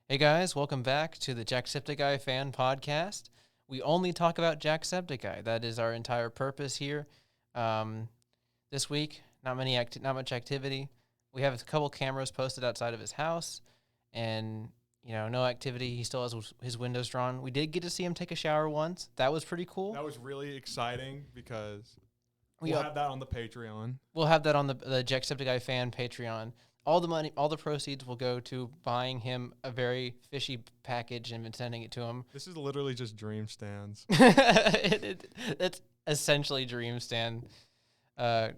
Hey guys, welcome back to the Jacksepticeye fan podcast. We only talk about Jacksepticeye. That is our entire purpose here. This week, not much activity. We have a couple cameras posted outside of his house, and no activity. He still has his windows drawn. We did get to see him take a shower once. That was pretty cool. That was really exciting because We'll have that on the Patreon. We'll have that on the Jacksepticeye fan Patreon. All the money, all the proceeds will go to buying him a very fishy package and sending it to him. This is literally just dream stands. It's essentially dream stand, the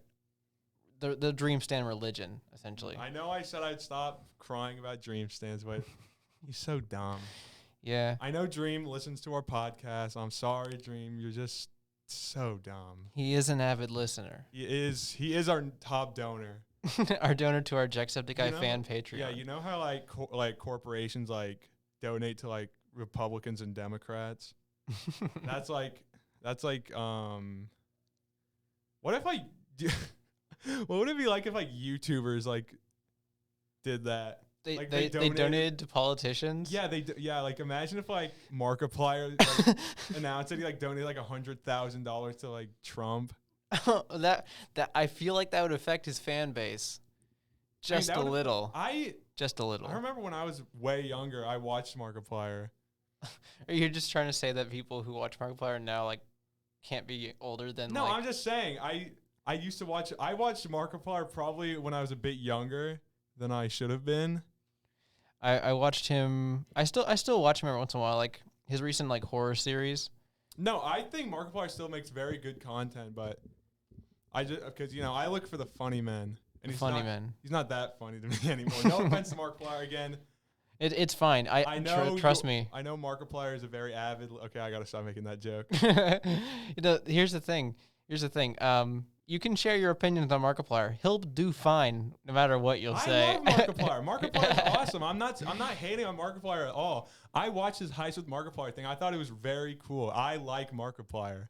dream stand religion, essentially. I know I said I'd stop crying about dream stands, but he's so dumb. Yeah. I know Dream listens to our podcast. I'm sorry, Dream. You're just so dumb. He is an avid listener. He is our top donor. Our donor to our Jacksepticeye fan Patreon. Yeah, you know how like corporations like donate to like Republicans and Democrats? that's like what if what would it be like if like YouTubers like did that? They donated to politicians. Yeah, like imagine if like Markiplier announced that he like donated like $100,000 to like Trump. that I feel like that would affect his fan base just a little. Just a little. I remember when I was way younger, I watched Markiplier. Are you just trying to say that people who watch Markiplier now like can't be older than? No, I'm just saying. I used to watch. I watched Markiplier probably when I was a bit younger than I should have been. I watched him. I still watch him every once in a while, like his recent like horror series. No, I think Markiplier still makes very good content, but I just because I look for the funny men, and he's not that funny to me anymore. No offense to Markiplier again. It's fine. I know. Trust me. I know Markiplier is a very avid. Okay, I gotta stop making that joke. Here's the thing. You can share your opinions on Markiplier. He'll do fine no matter what you'll say. I love Markiplier. Markiplier is awesome. I'm not hating on Markiplier at all. I watched his Heist with Markiplier thing. I thought it was very cool. I like Markiplier,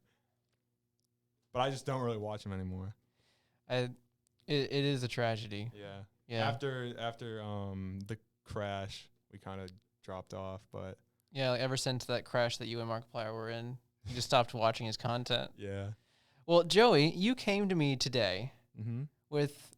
but I just don't really watch him anymore. It is a tragedy. Yeah. After the crash, we kind of dropped off, but yeah, like ever since that crash that you and Markiplier were in, you just stopped watching his content. Yeah. Well, Joey, you came to me today with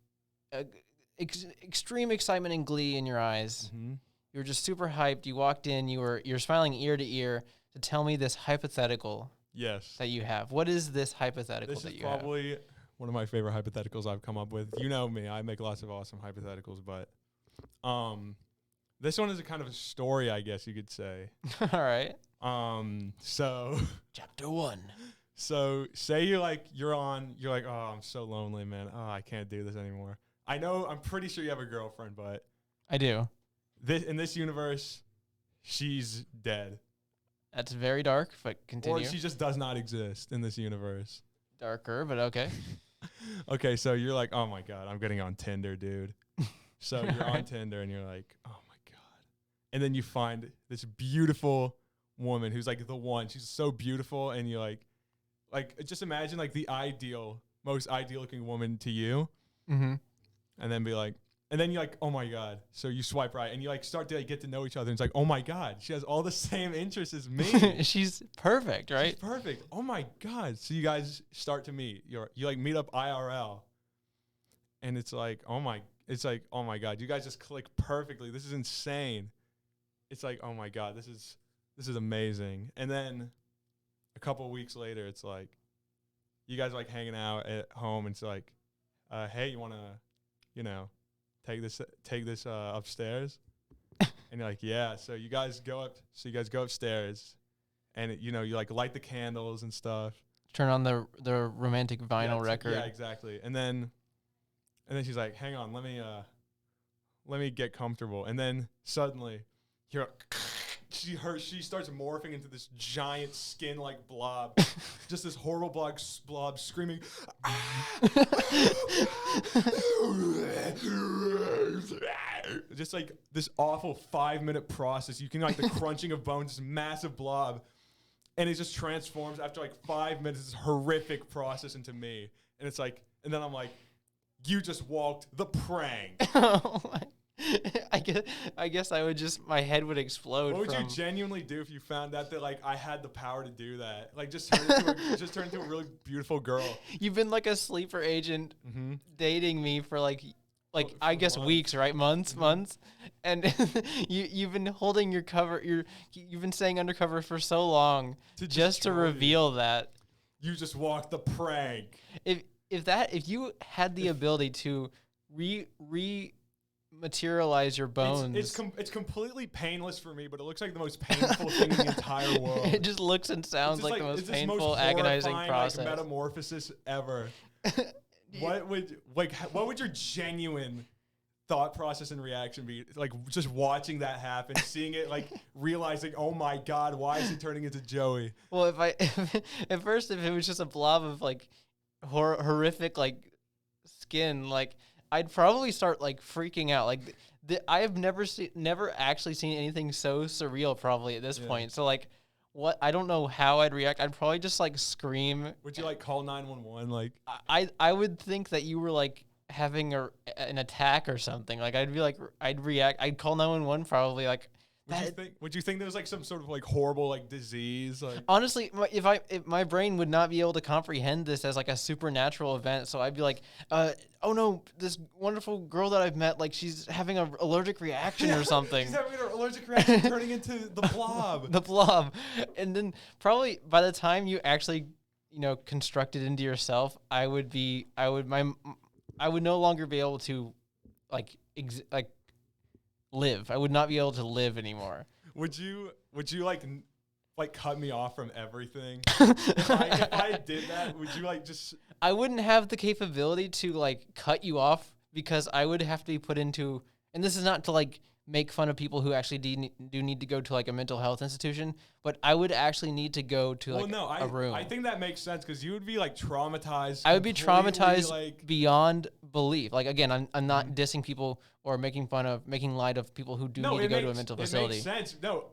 extreme excitement and glee in your eyes. Mm-hmm. You were just super hyped. You walked in. You're smiling ear to ear to tell me this hypothetical. Yes. That you have. What is this hypothetical that you have? This is probably one of my favorite hypotheticals I've come up with. You know me. I make lots of awesome hypotheticals, but this one is a kind of a story, I guess you could say. All right. So Chapter 1. So say you're like, oh, I'm so lonely, man. Oh, I can't do this anymore. I'm pretty sure you have a girlfriend, but I do. In this universe, she's dead. That's very dark, but continue. Or she just does not exist in this universe. Darker, but okay. Okay, so you're like, oh my God, I'm getting on Tinder, dude. So you're on Tinder and you're like, oh my God. And then you find this beautiful woman who's like the one. She's so beautiful, and you're like just imagine like the most ideal looking woman to you. Mm-hmm. And then and then you're like, oh my God. So you swipe right and you like start to like, get to know each other. And it's like, oh my God, she has all the same interests as me. She's perfect, right? She's perfect. Oh my God. So you guys start to meet. You like meet up IRL. And it's like, oh my God, you guys just click perfectly. This is insane. It's like, oh my God, this is amazing. And then a couple of weeks later, it's like, you guys are like hanging out at home, and it's like, hey, you want to, take this upstairs? And you're like, yeah. So you guys go upstairs, and you like light the candles and stuff. Turn on the romantic vinyl record. Yeah, exactly. And then she's like, hang on, let me get comfortable. And then suddenly, she starts morphing into this giant skin-like blob, just this horrible blob screaming, just like this awful 5-minute process. You can like the crunching of bones, this massive blob, and it just transforms after like 5 minutes. This horrific process into me, and it's like, and then I'm like, you just walked the prank. Oh my. I guess I would just my head would explode. What would you from genuinely do if you found out that like I had the power to do that? Like just turn into a really beautiful girl. You've been like a sleeper agent Mm-hmm. dating me for like I For guess months. weeks, right? Months, Mhm. months. And you've been holding your cover you've been staying undercover for so long To just to destroy you. reveal that. You just walked the prank. If you had the ability to re materialize your bones. It's completely painless for me, but it looks like the most painful thing in the entire world. It just looks and sounds like the it's most this painful, agonizing horrifying, process. like, metamorphosis ever. What would your genuine thought process and reaction be? Like just watching that happen, seeing it, like realizing, oh my God, why is he turning into Joey? Well, at first, if it was just a blob of like horrific like skin, like I'd probably start like freaking out. Like I have never actually seen anything so surreal probably at this Yeah. point. So like, what I don't know how I'd react. I'd probably just like scream. Would you like call 911? Like, I would think that you were like having an attack or something. Like I'd be like I'd react. I'd call 911 probably like. would you think there was like some sort of like horrible like disease? Like, Honestly, if my brain would not be able to comprehend this as like a supernatural event, so I'd be like, oh no, this wonderful girl that I've met, like she's having an allergic reaction or something. She's having an allergic reaction, turning into the blob. The blob, and then probably by the time you actually, construct it into yourself, I would no longer be able to, like live. I would not be able to live anymore. Would you like cut me off from everything? if I did that, would you like just? I wouldn't have the capability to like cut you off because I would have to be put into, and this is not to like make fun of people who actually do need to go to like a mental health institution, but I would actually need to go to like a room. I think that makes sense because you would be like traumatized. I would be traumatized like, beyond belief. Like again, I'm not dissing people or making light of people who do need to go to a mental facility. It makes sense. No,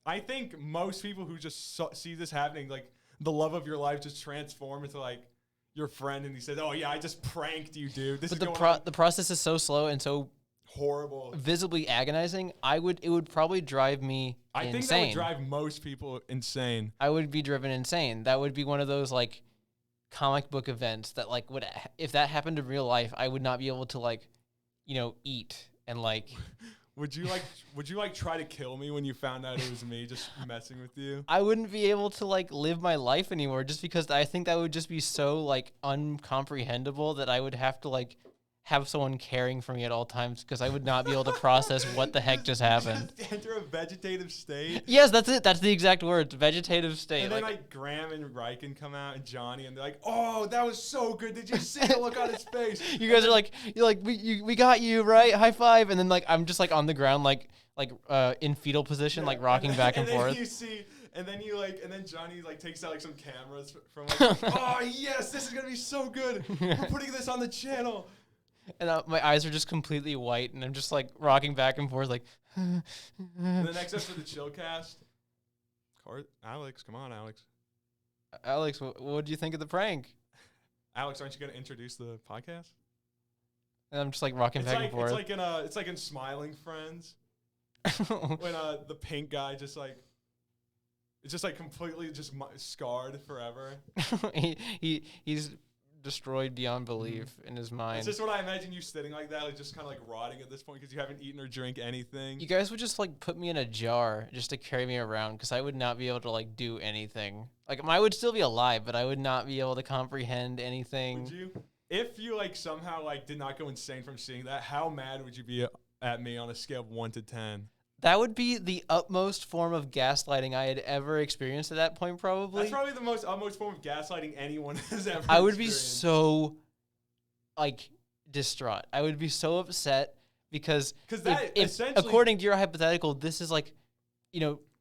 I think most people who just see this happening, like the love of your life just transform into like your friend and he says, oh yeah, I just pranked you, dude. But the process is so slow and so horrible, visibly agonizing. It would probably drive me insane. I think that would drive most people insane. I would be driven insane. That would be one of those like comic book events that like if that happened in real life, I would not be able to like, eat and like. Would you try to kill me when you found out it was me just messing with you? I wouldn't be able to like live my life anymore just because I think that would just be so like uncomprehendable that I would have to like have someone caring for me at all times because I would not be able to process what the heck just happened. Just enter a vegetative state. Yes, that's it. That's the exact words, vegetative state. And then like Graham and Riken come out and Johnny and they're like, "Oh, that was so good. Did you see the look on his face?" You guys are like, we got you, right? High five. And then like I'm just like on the ground like in fetal position, like rocking back and forth. And then Johnny like takes out like some cameras from like, "Oh yes, this is gonna be so good. We're putting this on the channel." And my eyes are just completely white, and I'm just like rocking back and forth, like. And the next up for the Chillcast, Alex, come on, Alex. Alex, what do you think of the prank? Alex, aren't you gonna introduce the podcast? And I'm just like rocking back and forth. It's like in Smiling Friends when the pink guy just like. It's just like completely just scarred forever. He's destroyed beyond belief in his mind. It's just what I imagine you sitting like that, like just kind of like rotting at this point because you haven't eaten or drink anything. You guys would just like put me in a jar just to carry me around because I would not be able to like do anything. Like I would still be alive, but I would not be able to comprehend anything. Would you? If you like somehow like did not go insane from seeing that, how mad would you be at me on a scale of 1 to 10? That would be the utmost form of gaslighting I had ever experienced at that point, probably. That's probably the utmost form of gaslighting anyone has ever I would experienced. be so, like, distraught. I would be so upset because that if essentially, according to your hypothetical, this is like,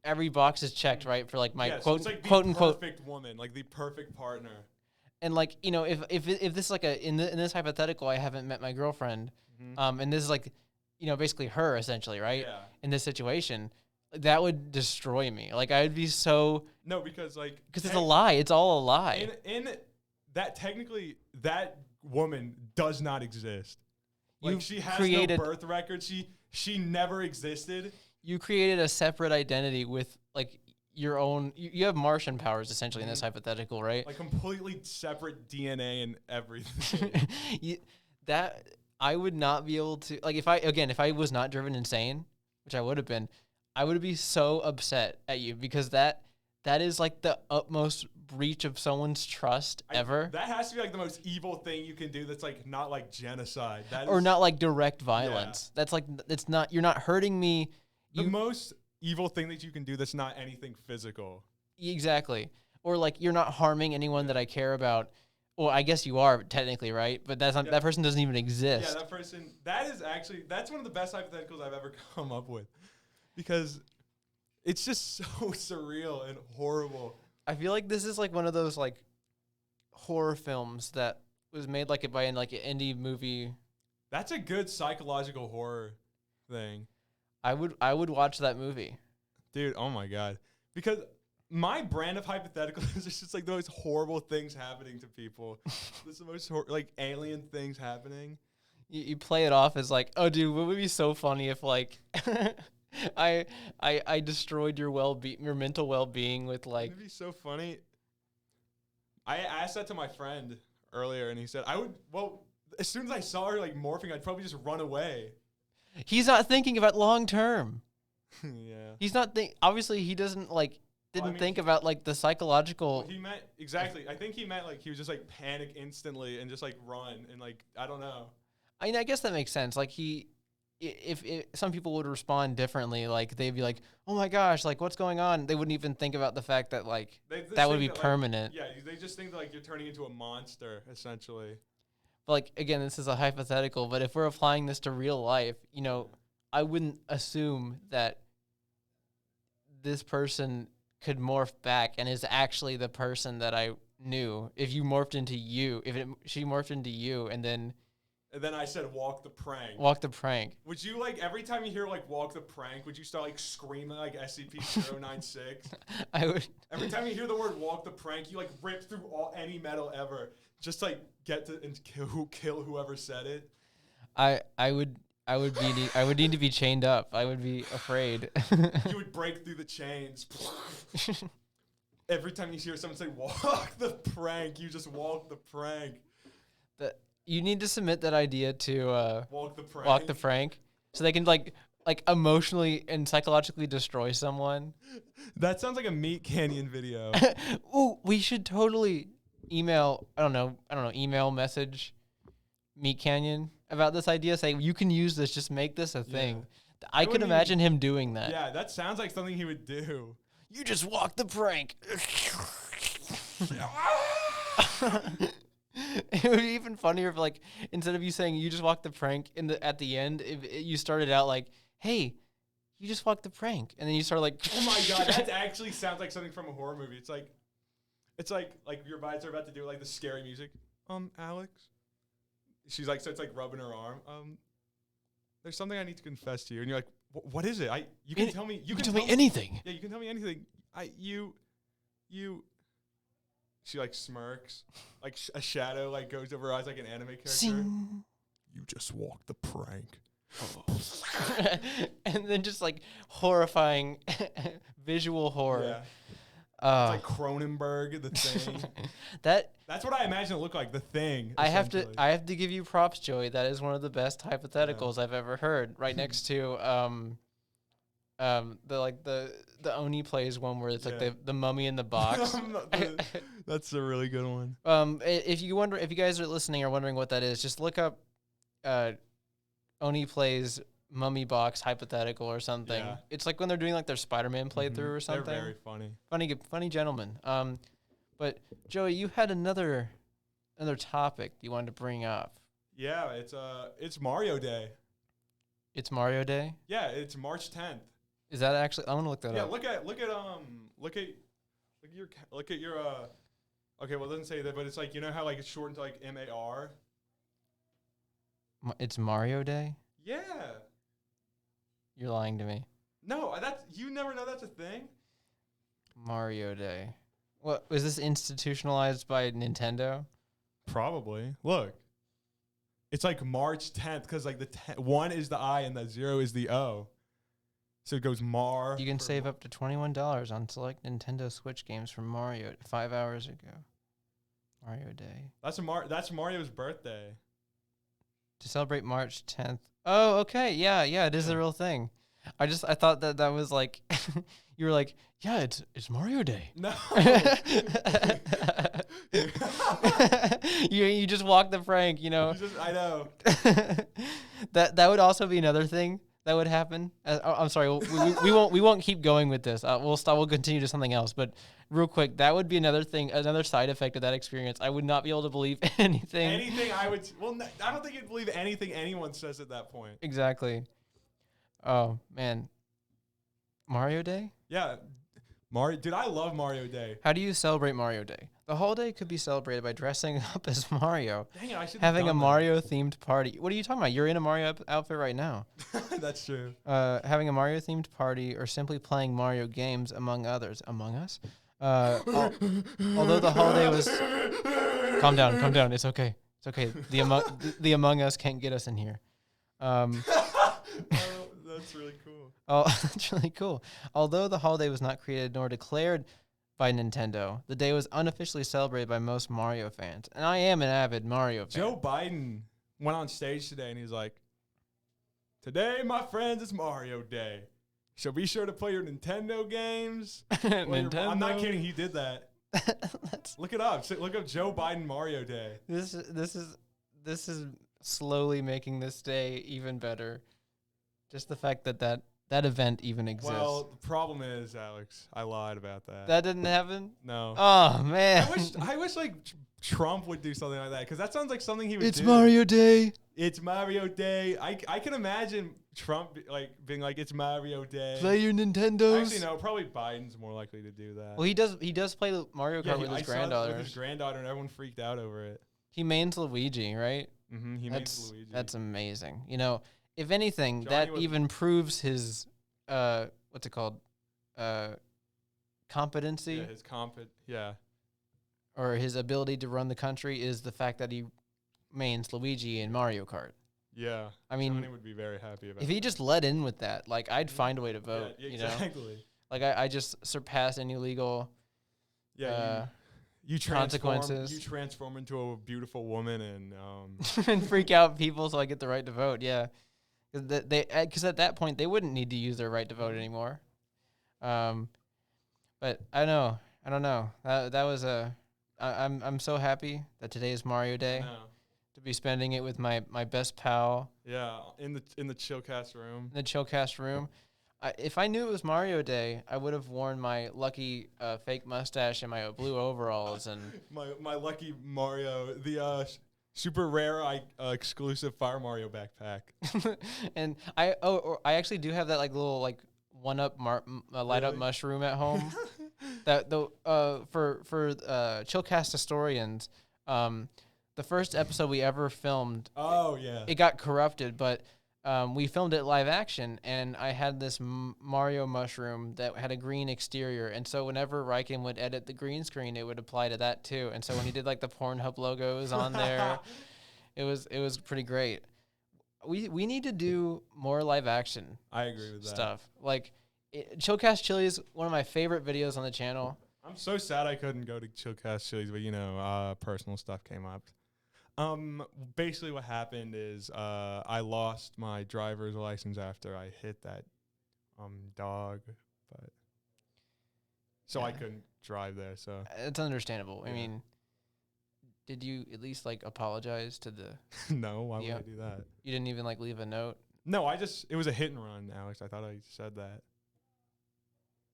every box is checked, right? For like my so it's like quote the unquote perfect woman, like the perfect partner. And like, if this is like in this hypothetical, I haven't met my girlfriend, and this is like, basically her essentially, right? Yeah. In this situation, that would destroy me. Like I would be so because it's a lie. It's all a lie. In that technically that woman does not exist. Like she has no birth record. she never existed. You created a separate identity with like your own. You have Martian powers essentially in this hypothetical, right? Like completely separate DNA and everything. That I would not be able to like if I was not driven insane, which I would have been, I would be so upset at you because that is like the utmost breach of someone's trust ever. That has to be like the most evil thing you can do. That's like not like genocide. Or not like direct violence. Yeah. That's like it's not. You're not hurting me. The most evil thing that you can do that's not anything physical. Exactly. Or like you're not harming anyone that I care about. Well, I guess you are technically, right? But that's not, that person doesn't even exist. Yeah, that person. That's one of the best hypotheticals I've ever come up with, because it's just so surreal and horrible. I feel like this is like one of those like horror films that was made like by like an indie movie. That's a good psychological horror thing. I would watch that movie. Dude, oh my God. Because my brand of hypotheticals is just like the most horrible things happening to people. This is the most like alien things happening. You play it off as like, oh dude, what would be so funny if like I destroyed your your mental well-being with like. It'd be so funny. I asked that to my friend earlier, and he said as soon as I saw her like morphing, I'd probably just run away. He's not thinking about long term. Yeah. He's not obviously he doesn't like think about like the psychological. He meant exactly. I think he meant like he was just like panic instantly and just like run and like I don't know. I mean, I guess that makes sense. Like if some people would respond differently, like they'd be like, "Oh my gosh, like what's going on?" They wouldn't even think about the fact that like that would be permanent. Like, yeah, they just think that like you're turning into a monster essentially. But like again, this is a hypothetical. But if we're applying this to real life, you know, I wouldn't assume that this person could morph back and is actually the person that I knew. If you morphed into you, she morphed into you, and then I said, walk the prank. Walk the prank. Would you, like, every time you hear, like, walk the prank, would you start, like, screaming, like, SCP-096? I would. Every time you hear the word walk the prank, you, like, rip through any metal ever. Just, like, get to and kill whoever said it. I would need to be chained up. I would be afraid. You would break through the chains. Every time you hear someone say, walk the prank, you just walk the prank. You need to submit that idea to walk the prank. Walk the prank, so they can like emotionally and psychologically destroy someone. That sounds like a Meat Canyon video. Ooh, we should totally email. I don't know. Email message Meat Canyon about this idea. Say you can use this. Just make this a thing. Yeah. I could imagine him doing that. Yeah, that sounds like something he would do. You just walk the prank. It would be even funnier if, like, instead of you saying you just walked the prank at the end, if you started out like, "Hey, you just walked the prank," and then you start like, "Oh my God, that actually sounds like something from a horror movie." It's like your vibes are about to do like the scary music. Alex, she's like, so it's like rubbing her arm. There's something I need to confess to you, and you're like, "What is it? You can tell me. You can tell me anything." Yeah, you can tell me anything. She like smirks, like a shadow like goes over her eyes like an anime character. Sing. You just walk the prank. And then just like horrifying visual horror. Yeah. It's like Cronenberg, The Thing. That's what I imagine it looked like, The Thing. I have to give you props, Joey. That is one of the best hypotheticals I've ever heard. Right next to the Oni plays one where it's like the mummy in the box. That's a really good one. If you guys are listening or wondering what that is, just look up Oni plays mummy box hypothetical or something. Yeah. It's like when they're doing like their Spider-Man playthrough or something. They're very funny. Funny gentlemen. But Joey, you had another topic you wanted to bring up. Yeah, it's Mario Day. It's Mario Day? Yeah, it's March 10th. Is that actually? I want to look that up. Yeah, look at your okay, well it doesn't say that, but it's like, you know how like it's shortened to like MAR? It's Mario Day? Yeah. You're lying to me. No, you never know that's a thing? Mario Day. What was this institutionalized by Nintendo? Probably. Look. It's like March 10th because like the 1 is the I and the 0 is the O. So it goes Mar. You can save up to $21 on select Nintendo Switch games from Mario 5 hours ago. Mario Day. That's Mario's birthday. To celebrate March 10th. Oh, okay. Yeah, it is a real thing. I thought that was like you were like, yeah, it's Mario Day. No. you just walked the prank, you know. I know. That would also be another thing that would happen. I'm sorry, we won't keep going with this. We'll continue to something else. But real quick, that would be another thing, another side effect of that experience. I would not be able to believe anything. I don't think you'd believe anything anyone says at that point. Exactly. Oh man, Mario Day? Yeah, Mario. Dude, I love Mario Day. How do you celebrate Mario Day? The holiday could be celebrated by dressing up as Mario, Dang it, I should having a Mario-themed party. What are you talking about? You're in a Mario outfit right now. That's true. Having a Mario-themed party or simply playing Mario games, among others. Among Us? Although the holiday was... Calm down. It's okay. The Among Us can't get us in here. That's really cool. Oh, that's really cool. Although the holiday was not created nor declared by Nintendo, the day was unofficially celebrated by most Mario fans. And I am an avid Mario fan. Joe Biden went on stage today and he's like, "Today, my friends, it's Mario Day. So be sure to play your Nintendo games." Nintendo? I'm not kidding. He did that. Look it up. Look up Joe Biden Mario Day. This is slowly making this day even better. Just the fact that event even exists. Well, the problem is, Alex, I lied about that. That didn't happen? No. Oh, man. I wish like Trump would do something like that because that sounds like something he would do. It's Mario Day. It's Mario Day. I can imagine Trump being like, "It's Mario Day. Play your Nintendos." Actually, no. Probably Biden's more likely to do that. Well, he does play the Mario Kart with his granddaughter. With his granddaughter, and everyone freaked out over it. He mains Luigi, right? Mm-hmm. He mains Luigi. That's amazing. You know, if anything, Johnny that even proves his what's it called? Competency. Yeah, his yeah. Or his ability to run the country is the fact that he mains Luigi in Mario Kart. Yeah. I mean, Johnny would be very happy about if he just let in with that, like, I'd find a way to vote. Yeah, exactly. You know? Like, I just surpass any legal you consequences. You transform into a beautiful woman and and freak out people so I get the right to vote. Yeah. Because at that point, they wouldn't need to use their right to vote anymore. But I don't know. That was I'm so happy that today is Mario Day. To be spending it with my best pal. Yeah, in the Chillcast room. In the Chillcast room. If I knew it was Mario Day, I would have worn my lucky fake mustache and my blue overalls and my lucky Mario, the super rare exclusive Fire Mario backpack. And I actually do have that like little like one-up light up mushroom at home. That for Chillcast historians, the first episode we ever filmed. Oh yeah. It got corrupted, but we filmed it live action, and I had this Mario mushroom that had a green exterior, and so whenever Riken would edit the green screen, it would apply to that too. And so when he did like the Pornhub logos on there, it was pretty great. We need to do more live action. I agree with that stuff. Like Chillcast Chili is one of my favorite videos on the channel. I'm so sad I couldn't go to Chillcast Chili's, but personal stuff came up. Basically what happened is I lost my driver's license after I hit that dog, but I couldn't drive there. So it's understandable. I mean, did you at least like apologize to the? No, why would I do that? You didn't even like leave a note. No, it was a hit and run, Alex. I thought I said that.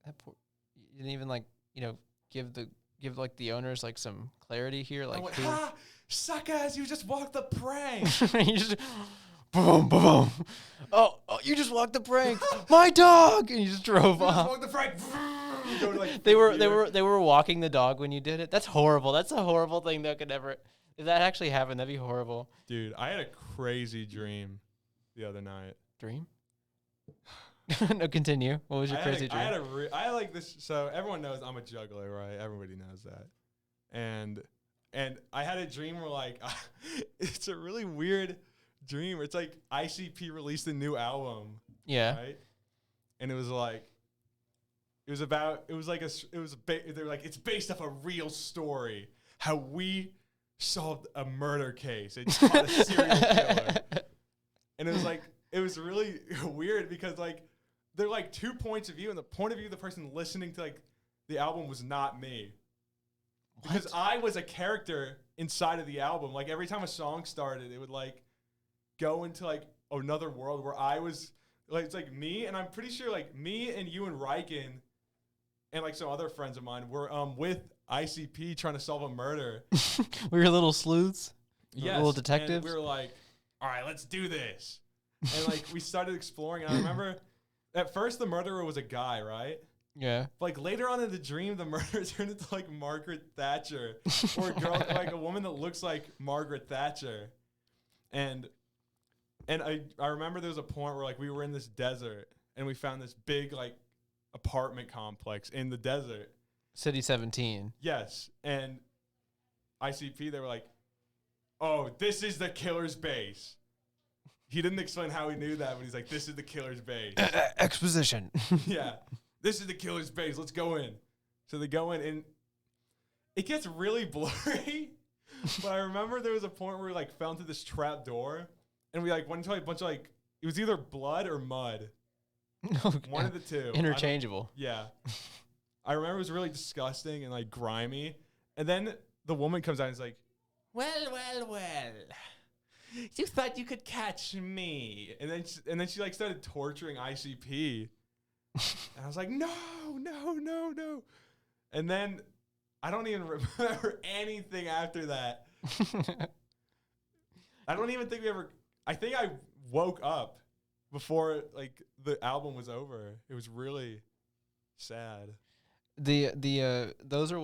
You didn't even like give like the owners like some clarity here, like suckers, you just walked the prank. You just boom, boom, boom. Oh, you just walked the prank. My dog, and you just drove off. Just walked the prank. They were walking the dog when you did it. That's horrible. That's a horrible thing that could never. If that actually happened, that'd be horrible. Dude, I had a crazy dream the other night. Dream? No, continue. What was your crazy dream? I had like this. So everyone knows I'm a juggler, right? Everybody knows that. And I had a dream where like it's a really weird. dream where it's like ICP released a new album. Yeah. Right. And it was like, they're like, it's based off a real story. How we solved a murder case. It's caught a serial killer. And it was really weird because like, they're like 2 points of view, and the point of view of the person listening to like the album was not me. What? Because I was a character inside of the album. Like every time a song started, it would like go into like another world where I was like, it's like me, and I'm pretty sure like me and you and Riken and like some other friends of mine were with ICP trying to solve a murder. We were little sleuths. Yes, little detectives. And we were like, all right, let's do this. And like we started exploring, and I remember at first the murderer was a guy, right? Yeah. Like later on in the dream, the murderer turned into like Margaret Thatcher, or a girl, like a woman that looks like Margaret Thatcher. And I remember there was a point where like we were in this desert and we found this big like apartment complex in the desert. City 17. Yes. And ICP, they were like, oh, this is the killer's base. He didn't explain how he knew that, but he's like, this is the killer's base. Exposition. Yeah. This is the killer's base. Let's go in. So they go in, and it gets really blurry. But I remember there was a point where we like fell into this trap door, and we like went into like, a bunch of like, it was either blood or mud. Okay. One of the two. Interchangeable. Yeah. I remember it was really disgusting and like grimy. And then the woman comes out and is like, well. You thought you could catch me. And then she like started torturing ICP. And I was like, no. And then I don't even remember anything after that. I don't even think I think I woke up before like the album was over. It was really sad. That's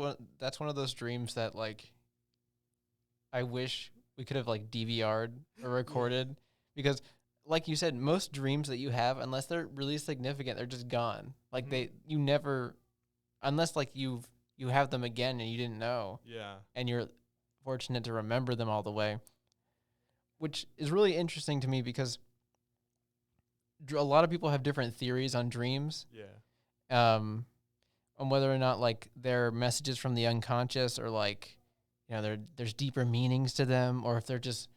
one of those dreams that like I wish we could have like DVR'd or recorded, because like you said, most dreams that you have, unless they're really significant, they're just gone. Like you never, unless like you have them again and you didn't know. Yeah. And you're fortunate to remember them all the way, which is really interesting to me because a lot of people have different theories on dreams. Yeah. On whether or not like they're messages from the unconscious, or like, you know, there's deeper meanings to them, or if they're just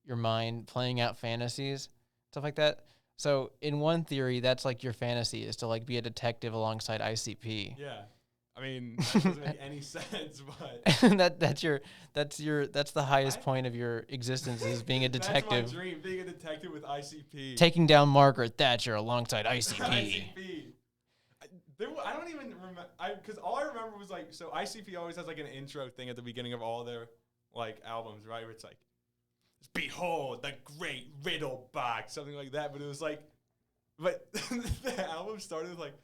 your mind playing out fantasies, stuff like that. So in one theory, that's like your fantasy is to like be a detective alongside ICP. Yeah. I mean, that doesn't make any sense, but that's the highest point of your existence, is being a detective. That's my dream, being a detective with ICP. Taking down Margaret Thatcher alongside ICP. ICP. I don't even remember, because all I remember was like, so ICP always has like an intro thing at the beginning of all their like albums, right? Where it's like, behold the great riddle box, something like that. But it was like, but the album started with like,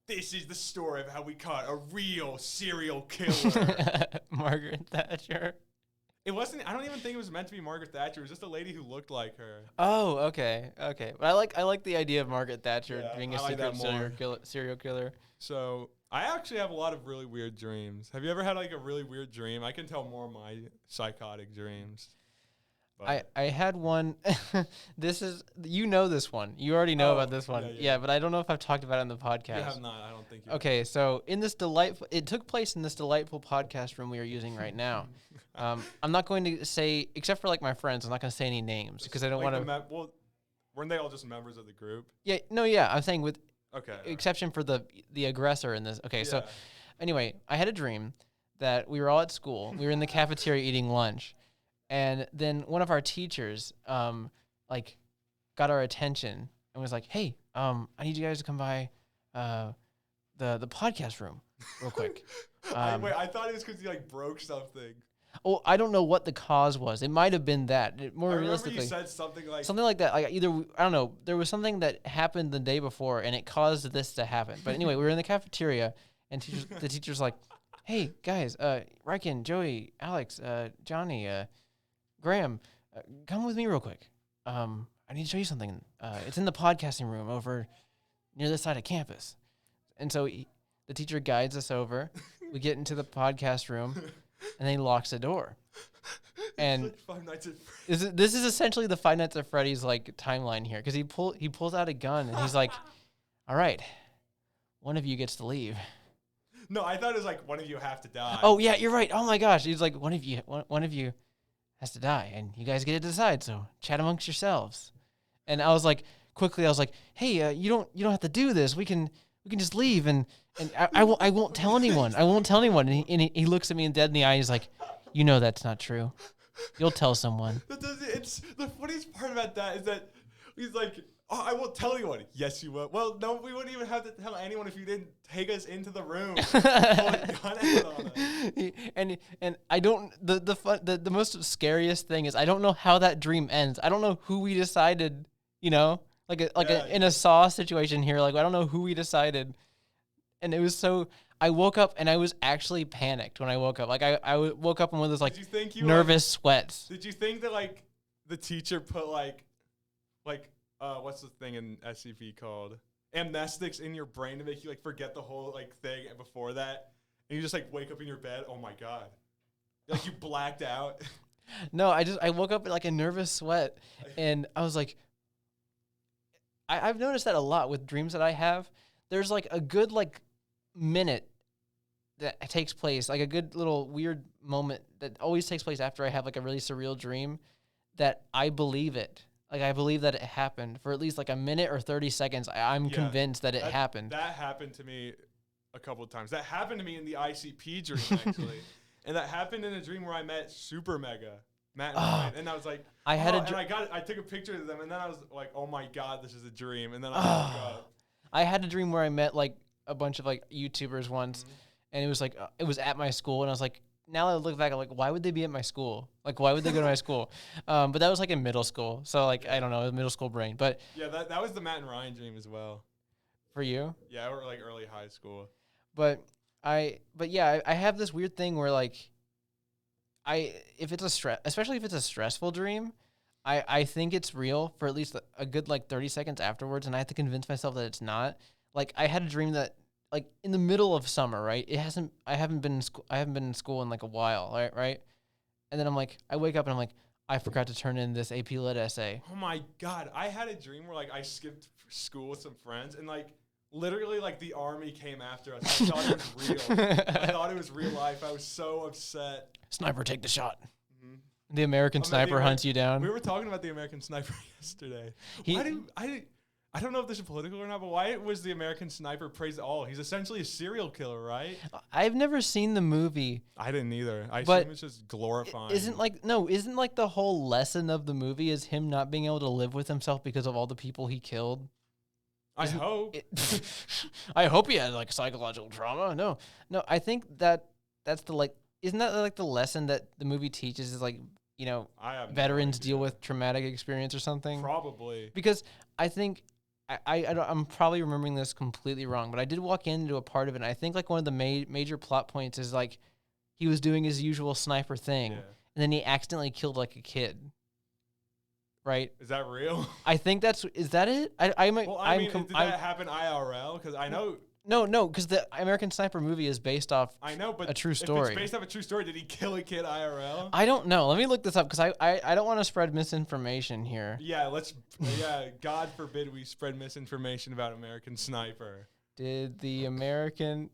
this is the story of how we caught a real serial killer. Margaret Thatcher. It wasn't, I don't even think it was meant to be Margaret Thatcher. It was just a lady who looked like her. Oh, okay. But I like the idea of Margaret Thatcher being a secret serial killer. So I actually have a lot of really weird dreams. Have you ever had like a really weird dream? I can tell more of my psychotic dreams. I had one. This is, you know this one. You already know about this one. Yeah, but I don't know if I've talked about it in the podcast. You have not. I don't think you Okay, so it took place in this delightful podcast room we are using right now. I'm not going to say, except for like my friends, I'm not going to say any names because I don't want to. Well, weren't they all just members of the group? Yeah, no, yeah. I'm saying with exception for the aggressor in this. Okay, so anyway, I had a dream that we were all at school. We were in the cafeteria eating lunch. And then one of our teachers, like, got our attention and was like, "Hey, I need you guys to come by, the podcast room, real quick." Wait, I thought it was because you like broke something. Oh, I don't know what the cause was. It might have been that. More realistically, you said something like that. Like either I don't know. There was something that happened the day before, and it caused this to happen. But anyway, we were in the cafeteria, and the teacher's like, "Hey guys, Riken, Joey, Alex, Johnny, Graham, come with me real quick. I need to show you something. It's in the podcasting room over near this side of campus." And so the teacher guides us over. We get into the podcast room, and then he locks the door. And It's like Five Nights at Freddy's. this is essentially the Five Nights at Freddy's like timeline here, because he pulls out a gun and he's like, "All right, one of you gets to leave." No, I thought it was like one of you have to die. Oh yeah, you're right. Oh my gosh, he's like, one of you has to die, and you guys get to decide. So chat amongst yourselves. And I was like, "Hey, you don't have to do this. We can just leave, and I won't tell anyone. I won't tell anyone." And he looks at me dead in the eye. He's like, "You know that's not true. You'll tell someone." It's the funniest part about that is that he's like, "Oh, I won't tell anyone." Yes, you will. Well, no, we wouldn't even have to tell anyone if you didn't take us into the room. Pull a gun out on us. And I don't the most scariest thing is I don't know how that dream ends. I don't know who we decided, in a Saw situation here. Like, I don't know who we decided, and it was so. I woke up and I was actually panicked when I woke up. Like I woke up in one of those like nervous sweats. Did you think that like the teacher put like what's the thing in SCP called? Amnestics in your brain to make you like forget the whole like thing before that, and you just like wake up in your bed. Oh my god, like you blacked out. No, I woke up in like a nervous sweat, and I was like, I've noticed that a lot with dreams that I have. There's like a good like minute that takes place, like a good little weird moment that always takes place after I have like a really surreal dream, that I believe it. Like, I believe that it happened for at least like a minute or 30 seconds. I'm convinced that it happened. That happened to me a couple of times. That happened to me in the ICP dream, actually. And that happened in a dream where I met Super Mega, Matt and Ryan. And I was like, I took a picture of them, and then I was like, oh my God, this is a dream. And then I woke up. I had a dream where I met like a bunch of like YouTubers once, and it was like, it was at my school, and I was like, now that I look back, I'm like, why would they be at my school? Like, why would they go to my school? But that was like in middle school. So like, I don't know, middle school brain. But yeah, that was the Matt and Ryan dream as well. For you? Yeah, or like early high school. But I have this weird thing where like, if it's especially if it's a stressful dream, I think it's real for at least a good like 30 seconds afterwards, and I have to convince myself that it's not. Like, I had a dream that, like, in the middle of summer, right? I haven't been in school in like a while, right? And then I'm like, I wake up and I'm like, I forgot to turn in this AP Lit essay. Oh my God. I had a dream where like I skipped school with some friends, and like literally like the army came after us. I thought it was real. I thought it was real life. I was so upset. Sniper, take the shot. Mm-hmm. The American sniper hunts you down. We were talking about the American sniper yesterday. I don't know if this is political or not, but why was the American sniper praised at all? He's essentially a serial killer, right? I've never seen the movie. I didn't either. I assume it's just glorifying. Isn't like the whole lesson of the movie is him not being able to live with himself because of all the people he killed? I hope. I hope he had like psychological trauma. No, I think that's the like. Isn't that like the lesson that the movie teaches is like, you know, veterans deal with traumatic experience or something? Probably. Because I think I'm probably remembering this completely wrong, but I did walk into a part of it, and I think like one of the major plot points is like he was doing his usual sniper thing, and then he accidentally killed like a kid. Right? Is that real? I think is that it? Did that happen IRL? Because I know. No, because the American Sniper movie is based off a true story. If it's based off a true story, did he kill a kid IRL? I don't know. Let me look this up, because I don't want to spread misinformation here. Yeah, God forbid we spread misinformation about American Sniper. Did the American...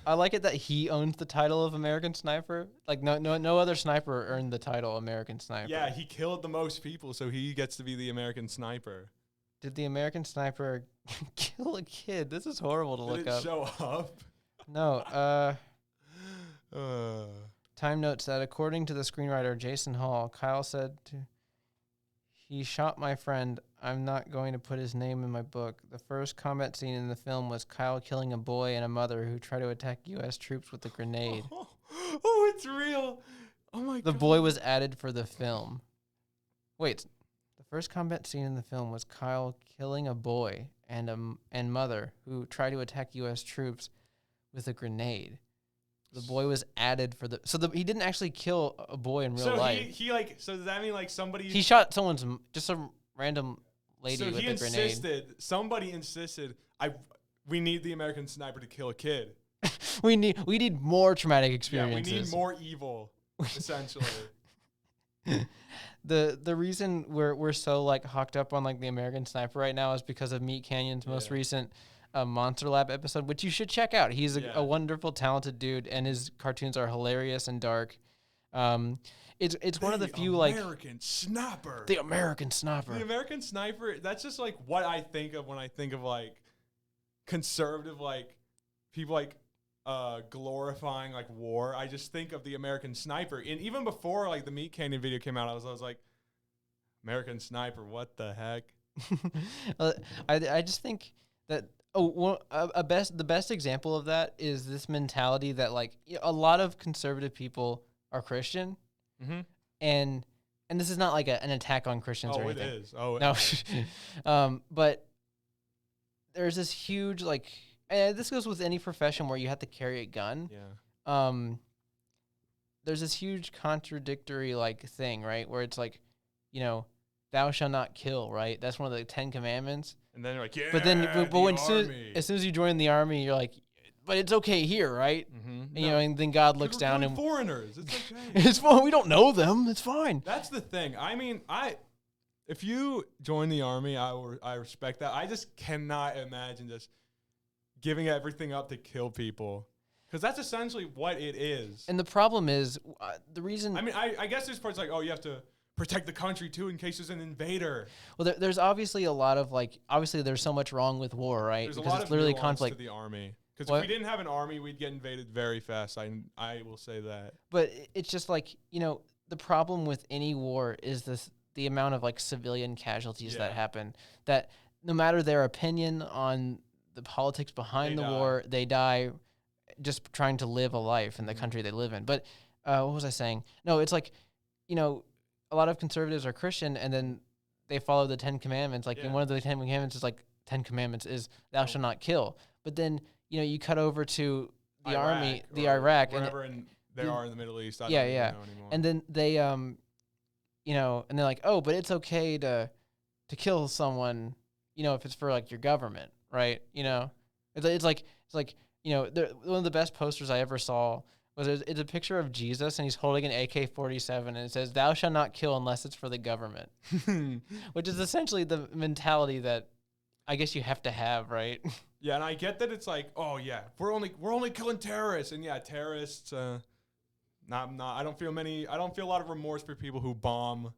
I like it that he owns the title of American Sniper. Like, no other sniper earned the title American Sniper. Yeah, he killed the most people, so he gets to be the American Sniper. Did the American Sniper kill a kid? This is horrible to look up. Did it show up? No. Time notes that according to the screenwriter Jason Hall, Kyle said he shot my friend. I'm not going to put his name in my book. The first combat scene in the film was Kyle killing a boy and a mother who tried to attack U.S. troops with a grenade. Oh, it's real. Oh, my God. The boy was added for the film. Wait. The first combat scene in the film was Kyle killing a boy and mother who tried to attack U.S. troops with a grenade. The boy was added for he didn't actually kill a boy in real life. So does that mean like somebody... He shot just some random lady with a grenade. Somebody insisted, we need the American Sniper to kill a kid. we need more traumatic experiences. Yeah, we need more evil. essentially. The reason we're so like hooked up on like the American Sniper right now is because of Meat Canyon's most recent Monster Lab episode, which you should check out. He's a wonderful, talented dude, and his cartoons are hilarious and dark. It's one of the few like American Sniper. The American Sniper. The American Sniper. That's just like what I think of when I think of like conservative like people like glorifying like war. I just think of the American Sniper. And even before like the Meat Canyon video came out, I was like, American Sniper, what the heck? I just think that the best example of that is this mentality that like a lot of conservative people are Christian, and this is not like an attack on Christians or anything. It is. Oh, no. Is. But there's this huge like, and this goes with any profession where you have to carry a gun. Yeah. There's this huge contradictory like thing, right? Where it's like, thou shalt not kill, right? That's one of the 10 Commandments. And then you're like, yeah. But when as soon as you join the army, you're like, but it's okay here, right? Mm-hmm. And, and then God looks down and foreigners. It's okay. It's fine. We don't know them. It's fine. That's the thing. I mean, if you join the army, I respect that. I just cannot imagine just giving everything up to kill people, because that's essentially what it is. And the problem is the reason. I mean, I guess there's parts like, you have to protect the country too in case there's an invader. Well, there's obviously a lot of like, obviously there's so much wrong with war, right? There's because a lot it's of literally nuance conflict to the army. Because if we didn't have an army, we'd get invaded very fast. I will say that. But it's just like, the problem with any war is the amount of like civilian casualties that happen, that no matter their opinion on the politics behind the war, they die just trying to live a life in the country they live in. But what was I saying? No, it's like, a lot of conservatives are Christian, and then they follow the 10 Commandments. Like, and one of the 10 Commandments is like 10 Commandments is thou shalt not kill. But then, you cut over to the army, the Iraq, wherever they are in the Middle East. I don't know anymore. And then they, and they're like, oh, but it's okay to kill someone, if it's for like your government, right? It's like one of the best posters I ever saw was it's a picture of Jesus, and he's holding an AK-47, and it says, "Thou shalt not kill unless it's for the government," which is essentially the mentality that I guess you have to have, right? Yeah, and I get that it's like, oh yeah, we're only killing terrorists, and yeah, terrorists. I don't feel a lot of remorse for people who bomb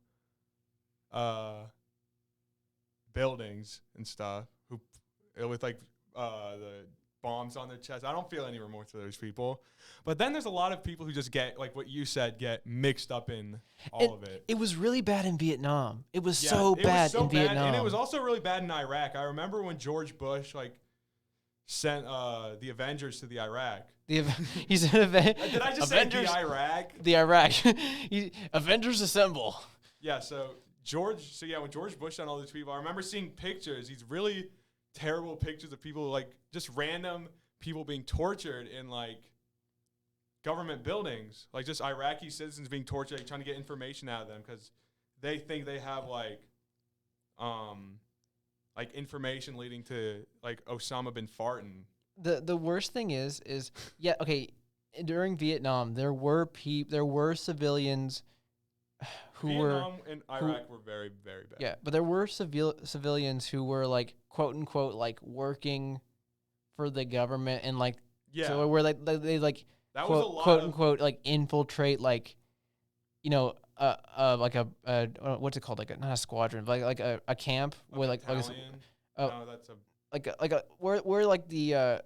buildings and stuff, who with like the bombs on their chest. I don't feel any remorse for those people. But then there's a lot of people who just get, like what you said, get mixed up in all of it. It was really bad in Vietnam. It was so bad in Vietnam. And it was also really bad in Iraq. I remember when George Bush sent the Avengers to the Iraq. He's an Avengers. Did I just say the Iraq? The Iraq. Avengers assemble. Yeah, when George Bush sent all these people, I remember seeing pictures, these really terrible pictures of people, like just random people being tortured in like government buildings, like just Iraqi citizens being tortured, like, trying to get information out of them because they think they have like information leading to like Osama bin Laden. The worst thing is during Vietnam there were civilians Vietnam and Iraq were very, very bad. Yeah, but there were civilians who were like quote unquote like working for the government, and like so where like they like that quote, was a lot quote of unquote like infiltrate like like a what's it called, like not a squadron but like a camp where like no, that's a like a where like the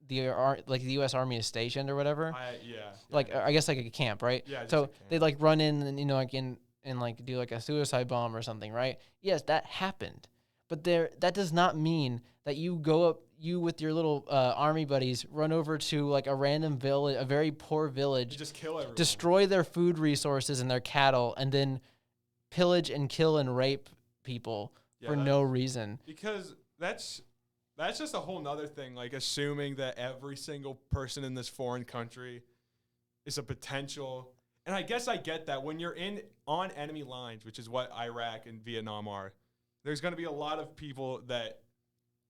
U.S. Army is stationed or whatever. I guess like a camp, right? Yeah. So they like run in and like and like do like a suicide bomb or something, right? Yes, that happened, but that does not mean that you go up, you with your little army buddies run over to like a random village, a very poor village, you just kill everyone, destroy their food resources and their cattle, and then pillage and kill and rape people for no reason. Because that's just a whole nother thing, like assuming that every single person in this foreign country is a potential. And I guess I get that when you're on enemy lines, which is what Iraq and Vietnam are, there's going to be a lot of people that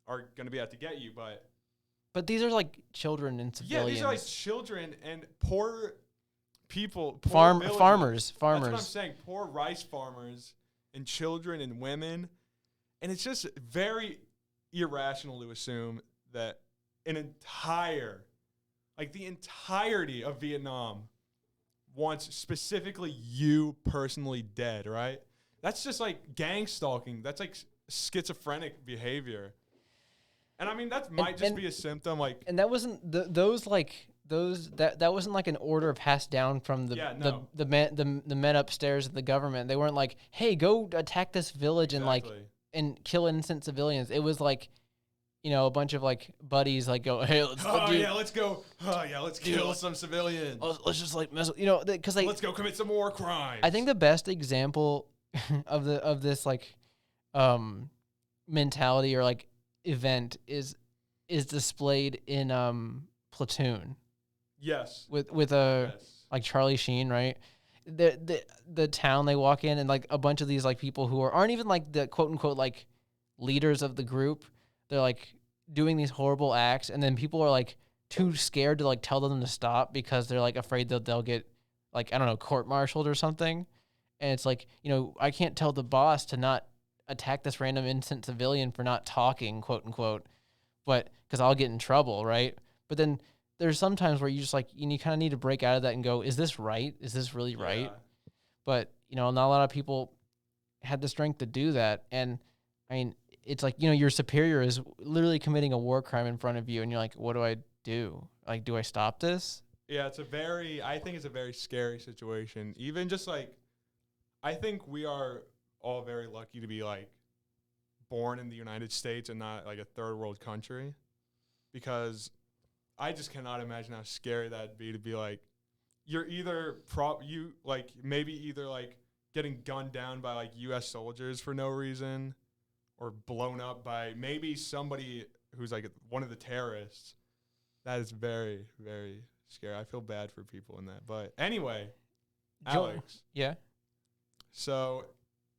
are going to be out to get you. But these are like children and civilians. Yeah, these are like children and poor people, poor villagers. Farmers. That's what I'm saying. Poor rice farmers and children and women. And it's just very irrational to assume that the entirety of Vietnam wants specifically you personally dead, right? That's just like gang stalking. That's like schizophrenic behavior. And I mean, that might just be a symptom. Like, and that wasn't that wasn't like an order passed down from the men upstairs of the government. They weren't like, hey, go attack this village and kill innocent civilians. It was like, a bunch of like buddies like go, hey, let's kill some civilians. Let's just like mess, because like let's go commit some more crimes. I think the best example of this like mentality or like event is displayed in Platoon. Yes. With like Charlie Sheen, right? The town they walk in and like a bunch of these like people who aren't even like the quote unquote like leaders of the group. They're like doing these horrible acts, and then people are like too scared to like tell them to stop because they're like afraid that they'll get like, I don't know, court-martialed or something. And it's like, I can't tell the boss to not attack this random innocent civilian for not talking, quote unquote, but because I'll get in trouble, right? But then there's some times where you just like, you kind of need to break out of that and go, is this right? Is this really right? But, not a lot of people had the strength to do that. And I mean, it's like, your superior is literally committing a war crime in front of you. And you're like, what do I do? Like, do I stop this? Yeah, I think it's a very scary situation. Even just like, I think we are all very lucky to be like born in the United States and not like a third world country, because I just cannot imagine how scary that'd be to be like, you're either either like getting gunned down by like U.S. soldiers for no reason, or blown up by maybe somebody who's like one of the terrorists. That is very, very scary. I feel bad for people in that. But anyway, Alex. Yeah. So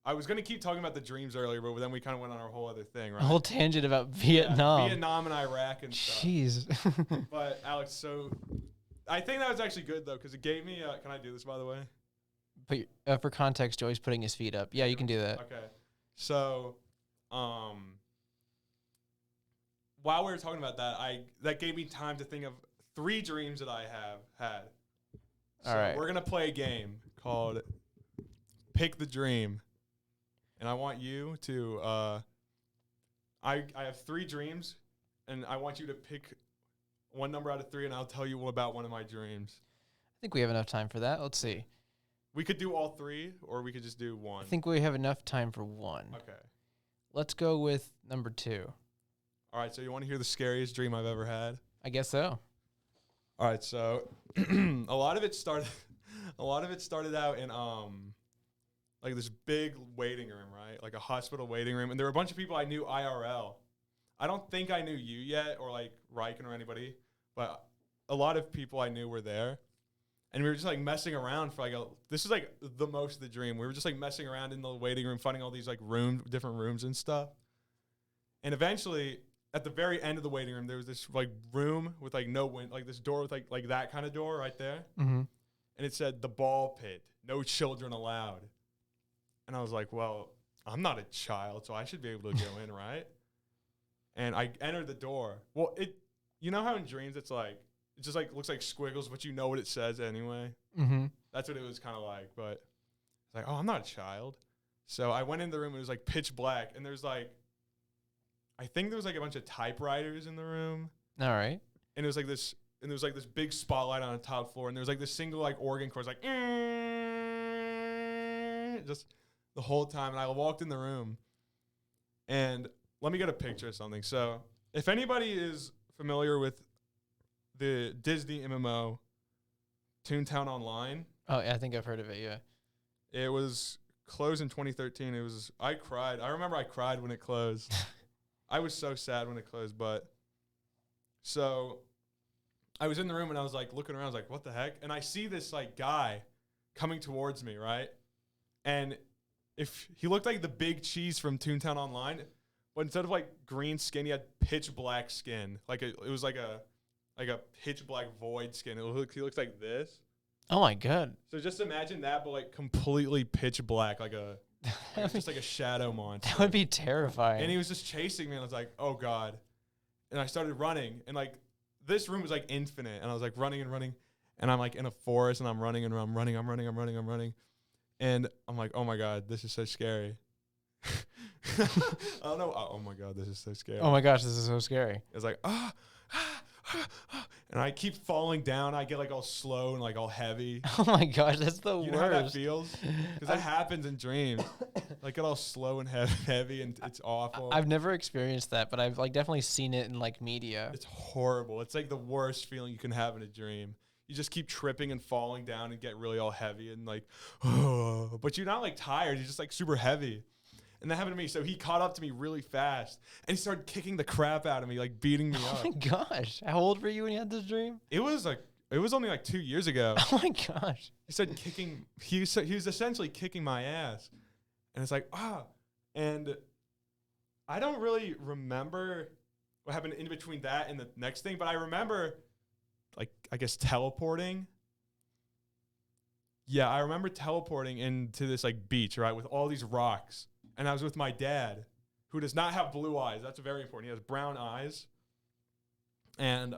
I was going to keep talking about the dreams earlier, but then we kind of went on our whole other thing, right? A whole tangent about Vietnam. Yeah, Vietnam and Iraq and stuff. Jeez. But Alex, so I think that was actually good, though, because it gave me can I do this, by the way? But for context, Joey's putting his feet up. Yeah, you can do that. Okay. So while we were talking about that, that gave me time to think of 3 dreams that I have had. So all right. We're going to play a game called Pick the Dream. And I want you to I have 3 dreams, and I want you to pick one number out of 3, and I'll tell you about one of my dreams. I think we have enough time for that. Let's see. We could do all 3, or we could just do 1. I think we have enough time for 1. Okay. Let's go with number 2. All right, so you want to hear the scariest dream I've ever had? I guess so. All right, so a lot of it started out in like this big waiting room, right? Like a hospital waiting room, and there were a bunch of people I knew IRL. I don't think I knew you yet, or like Riken or anybody, but a lot of people I knew were there. And we were just like messing around for this is like the most of the dream. We were just like messing around in the waiting room, finding all these like different rooms and stuff. And eventually, at the very end of the waiting room, there was this like room with like no wind, like this door with like that kind of door right there. Mm-hmm. And it said the ball pit, no children allowed. And I was like, well, I'm not a child, so I should be able to go in, right? And I entered the door. Well, you know how in dreams it just like looks like squiggles, but you know what it says anyway. Mm-hmm. That's what it was kind of like. But it's like, oh, I'm not a child. So I went in the room. It was like pitch black, and there's like, I think there was like a bunch of typewriters in the room. All right. And it was like this, and there was like this big spotlight on the top floor, and there was like this single like organ chord, like just the whole time. And I walked in the room, and let me get a picture of something. So if anybody is familiar with the Disney MMO Toontown Online. Oh, yeah, I think I've heard of it, yeah. It was closed in 2013. I cried. I remember I cried when it closed. I was so sad when it closed, but so I was in the room and I was like looking around. I was like, what the heck? And I see this like guy coming towards me, right? And if he looked like the Big Cheese from Toontown Online, but instead of like green skin, he had pitch black skin. It was like a pitch black void skin. He looks like this. Oh my god. So just imagine that, but like completely pitch black, like it's just like a shadow monster. That would be terrifying. And he was just chasing me, and I was like, oh god. And I started running, and like this room was like infinite, and I was like running and running, and I'm like in a forest, and I'm running and I'm running, and I'm like, oh my god, this is so scary. I don't know. Oh my god, this is so scary. Oh my gosh, this is so scary. It's like and I keep falling down. I get like all slow and like all heavy. Oh my gosh, that's the You worst. know how that feels? Because that happens in dreams. Like get all slow and heavy, and it's awful. I've never experienced that, but I've like definitely seen it in like media. It's horrible. It's like the worst feeling you can have in a dream. You just keep tripping and falling down and get really all heavy and like, but you're not like tired. You're just like super heavy. And that happened to me. So he caught up to me really fast, and he started kicking the crap out of me, like beating me up. Oh my gosh, how old were you when you had this dream? It was only like 2 years ago. Oh my gosh. He started kicking. He was essentially kicking my ass, and it's like and I don't really remember what happened in between that and the next thing, but I remember, like I guess teleporting. Yeah, I remember teleporting into this like beach, right, with all these rocks. And I was with my dad, who does not have blue eyes. That's very important. He has brown eyes. And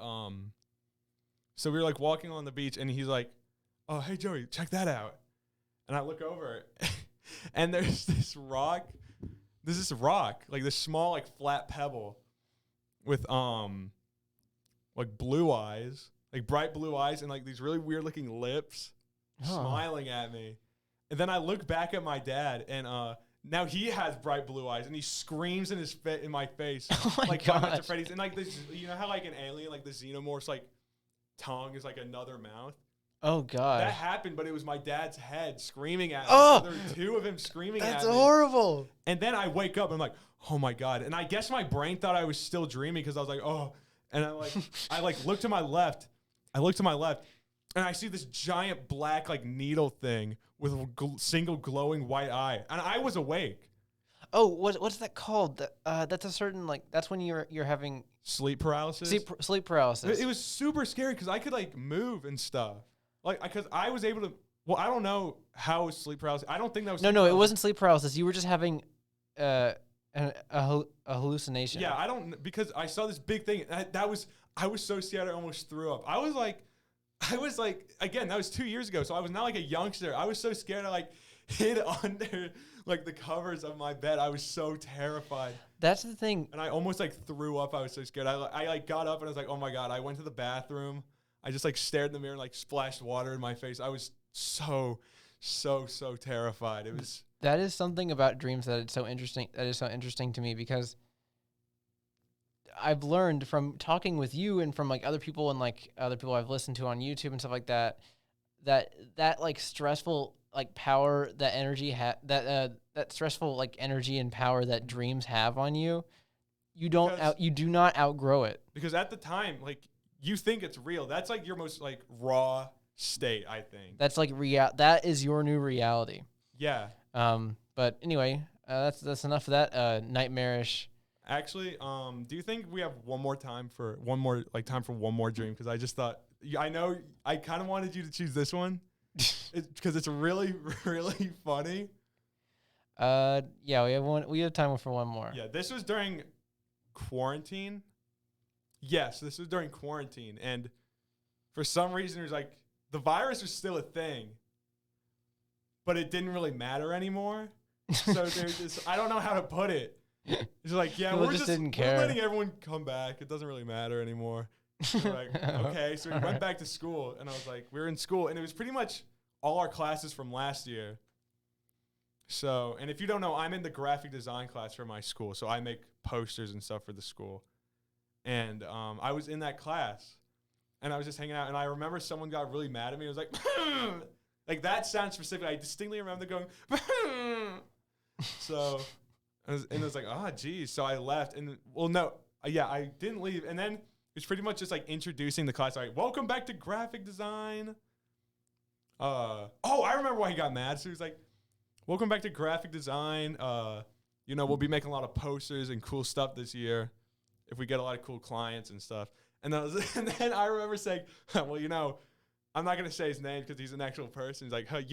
so we were like walking on the beach, and he's like, oh, hey, Joey, check that out. And I look over, and there's this rock. There's this rock, like this small, like flat pebble with like blue eyes, like bright blue eyes, and like these really weird looking lips smiling at me. And then I look back at my dad, and now he has bright blue eyes, and he screams in my face. Oh my like gosh. Freddy's. And like this, you know how like an alien, like the xenomorph's like tongue is like another mouth. Oh god. That happened, but it was my dad's head screaming at me. Oh! So there were two of him screaming at me. That's horrible. And then I wake up, and I'm like, oh my god. And I guess my brain thought I was still dreaming, because I was like, oh. And I looked to my left. And I see this giant black like needle thing with a single glowing white eye, and I was awake. Oh, what's that called? That's a certain like that's when you're having Sleep paralysis. sleep paralysis. It was super scary because I could like move and stuff, like because I was able to. Well, I don't know how it was sleep paralysis. I don't think that was. No, it wasn't sleep paralysis. You were just having a hallucination. Yeah, I don't, because I saw this big thing. And I was so scared I almost threw up. I was like, again, that was 2 years ago, so I was not like a youngster. I was so scared I like hid under like the covers of my bed. I was so terrified. That's the thing. And I almost like threw up. I was so scared. I like got up, and I was like, oh my god. I went to the bathroom. I just like stared in the mirror and like splashed water in my face. I was so terrified. It was. That is something about dreams that is so interesting to me, because I've learned from talking with you and from like other people and like other people I've listened to on YouTube and stuff like that, that like stressful like power that energy that stressful like energy and power that dreams have on you, you do not outgrow it. Because at the time, like you think it's real. That's like your most like raw state, I think. That's like that is your new reality. Yeah. But anyway, that's enough of that nightmarish. Actually, do you think we have time for one more dream? Because I just thought, I know I kind of wanted you to choose this one, because it's really, really funny. Yeah, we have time for one more. Yeah, this was during quarantine. Yes, this was during quarantine, and for some reason, it was like the virus was still a thing, but it didn't really matter anymore. So there's this, I don't know how to put it. It's like, yeah, we're letting everyone come back. It doesn't really matter anymore. We're like, okay. So we went back to school, and I was like, we were in school, and it was pretty much all our classes from last year. So, and if you don't know, I'm in the graphic design class for my school. So I make posters and stuff for the school. And I was in that class, and I was just hanging out, and I remember someone got really mad at me. It was like, like that sound specific. I distinctly remember going, so, it was like, oh, geez. So I left, and I didn't leave. And then it was pretty much just like introducing the class. Like, welcome back to graphic design. I remember why he got mad. So he was like, welcome back to graphic design. We'll be making a lot of posters and cool stuff this year if we get a lot of cool clients and stuff. And then I remember saying, well, I'm not gonna say his name because he's an actual person. He's like, hey,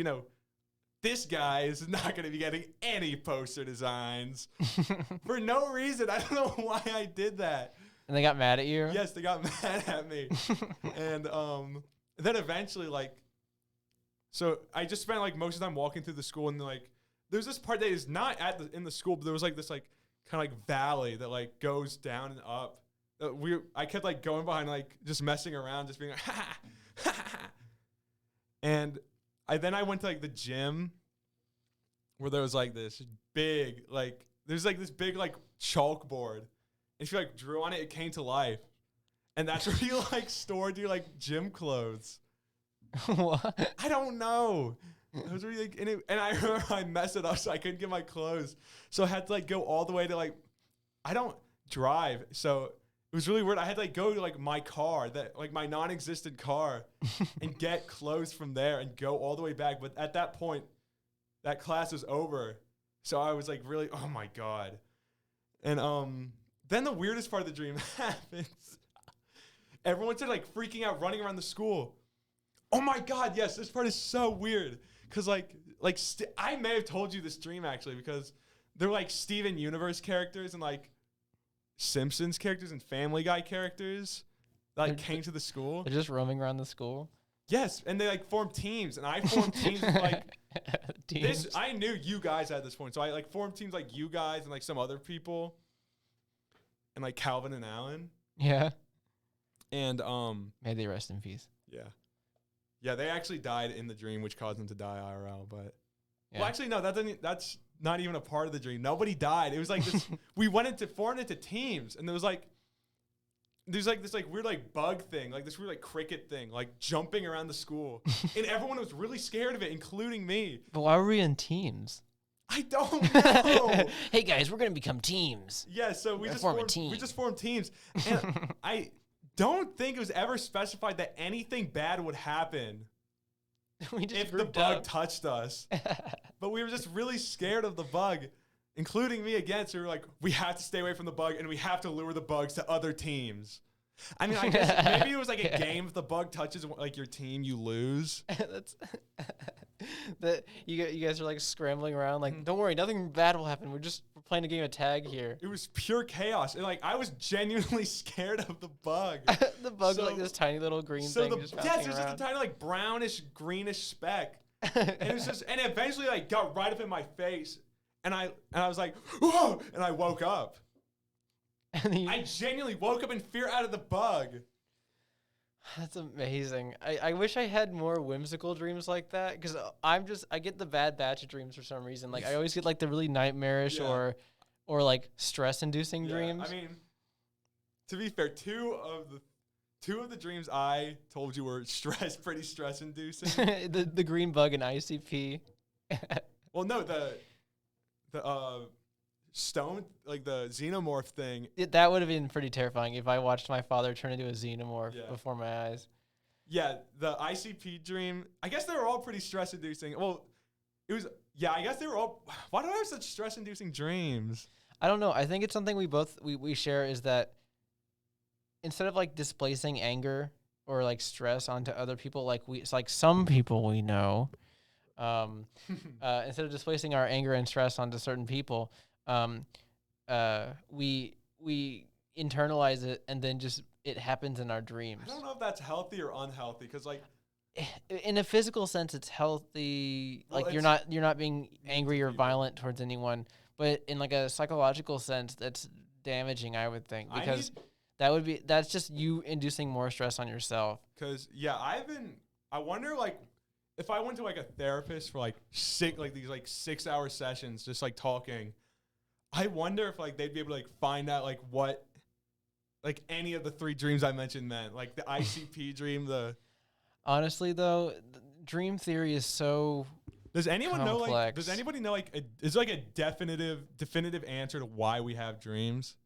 this guy is not gonna be getting any poster designs for no reason. I don't know why I did that. And they got mad at you? Yes, they got mad at me. And then eventually, like, so I just spent like most of the time walking through the school, and like, there's this part that is not in the school, but there was like this like kind of like valley that like goes down and up. I kept like going behind, like just messing around, just being like, ha ha ha. And I went to like the gym where there was like this big there's like this big like chalkboard. If you like drew on it, it came to life. And that's where you like stored your like gym clothes. What? I don't know. Those were like, and I remember I messed it up, so I couldn't get my clothes. So I had to like go all the way to like, I don't drive, so it was really weird. I had to like go to like my car, that like my non-existent car, and get clothes from there and go all the way back. But at that point, that class was over, so I was like really, oh my god. And then the weirdest part of the dream happens. Everyone started like freaking out, running around the school. Oh my god, yes, this part is so weird. Cause I may have told you this dream actually, because they're like Steven Universe characters and like Simpsons characters and Family Guy characters that like, came to the school. They're just roaming around the school? Yes, and they like formed teams, and I formed teams with, like teams. I knew you guys at this point, so I like formed teams like you guys and like some other people, and like Calvin and Alan. Yeah. And may they rest in peace. Yeah. Yeah, they actually died in the dream, which caused them to die IRL. But well, actually, no, that's not even a part of the dream. Nobody died. It was like this. We formed into teams, and there's like this like weird like bug thing, like this weird like cricket thing, like jumping around the school, and everyone was really scared of it, including me. But why were we in teams? I don't know. Hey guys, we're gonna become teams. Yeah, so we just formed teams, and I don't think it was ever specified that anything bad would happen if the bug touched us. But we were just really scared of the bug, including me again. So we were like, we have to stay away from the bug, and we have to lure the bugs to other teams. I mean, I guess maybe it was like a game. If the bug touches like your team, you lose. You guys are like scrambling around, like, don't worry, nothing bad will happen. We're playing a game of tag here. It was pure chaos, and like I was genuinely scared of the bug. The bug was like this tiny little green thing. It was just a tiny like brownish greenish speck, and it was just, and eventually like got right up in my face, and I was like, whoa, and I woke up. I genuinely woke up in fear out of the bug. That's amazing. I wish I had more whimsical dreams like that, because I get the bad batch of dreams for some reason. Like I always get like the really nightmarish or like stress-inducing dreams. I mean, to be fair, two of the dreams I told you were pretty stress-inducing. the green bug and ICP. Well, no, the stone, like the xenomorph thing. That would have been pretty terrifying if I watched my father turn into a xenomorph before my eyes. Yeah, the ICP dream, I guess they were all pretty stress-inducing. Well, I guess they were all, why do I have such stress-inducing dreams? I don't know. I think it's something we share, is that instead of like displacing anger or like stress onto other people, it's like some people we know, instead of displacing our anger and stress onto certain people, we internalize it, and then just it happens in our dreams. I don't know if that's healthy or unhealthy, because like in a physical sense it's healthy. Well, like you're not being angry or violent towards anyone, but in like a psychological sense that's damaging, I would think, because that's just you inducing more stress on yourself. Because I wonder like if I went to like a therapist for like these 6 hour sessions just like talking, I wonder if like they'd be able to like find out like what like any of the three dreams I mentioned meant. Like the ICP dream, Honestly though, dream theory is so Does anyone complex. know like does anybody know like is there like a definitive answer to why we have dreams?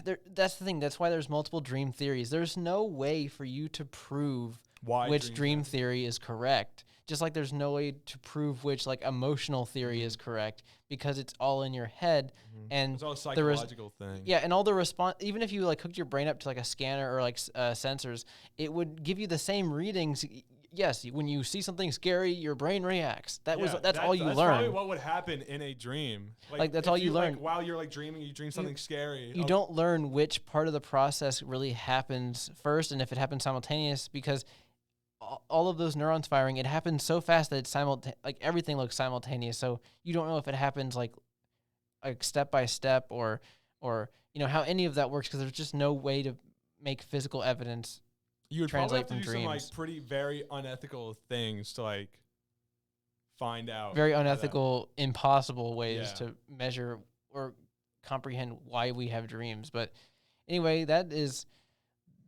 That's the thing. That's why there's multiple dream theories. There's no way for you to prove why which dream theory is correct. Just like there's no way to prove which like emotional theory is correct because it's all in your head. And it's all psychological thing. Yeah, and all the response, even if you like hooked your brain up to like a scanner or like sensors, it would give you the same readings. Yes, when you see something scary, your brain reacts. That's all you That's learn. probably what would happen in a dream. Like that's all you learn. Like, while you're like dreaming, you dream something scary. You don't learn which part of the process really happens first, and if it happens simultaneous, because all of those neurons firing, it happens so fast that it's like everything looks simultaneous. So you don't know if it happens like step by step or how any of that works, because there's just no way to make physical evidence. You would probably have to from do dreams. some like pretty very unethical things to like find out. Very unethical, impossible ways to measure or comprehend why we have dreams. But anyway, that is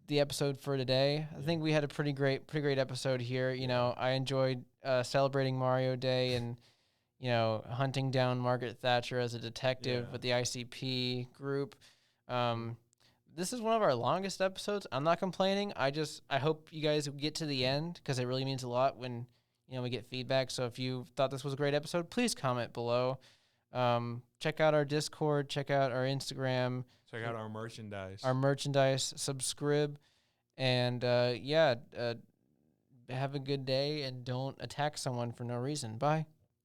the episode for today. I think we had a pretty great episode here. I enjoyed celebrating Mario Day and hunting down Margaret Thatcher as a detective with the ICP group. This is one of our longest episodes. I'm not complaining. I hope you guys get to the end, because it really means a lot when we get feedback. So if you thought this was a great episode, please comment below. Check out our Discord. Check out our Instagram. Check out our merchandise. Subscribe. And have a good day, and don't attack someone for no reason. Bye.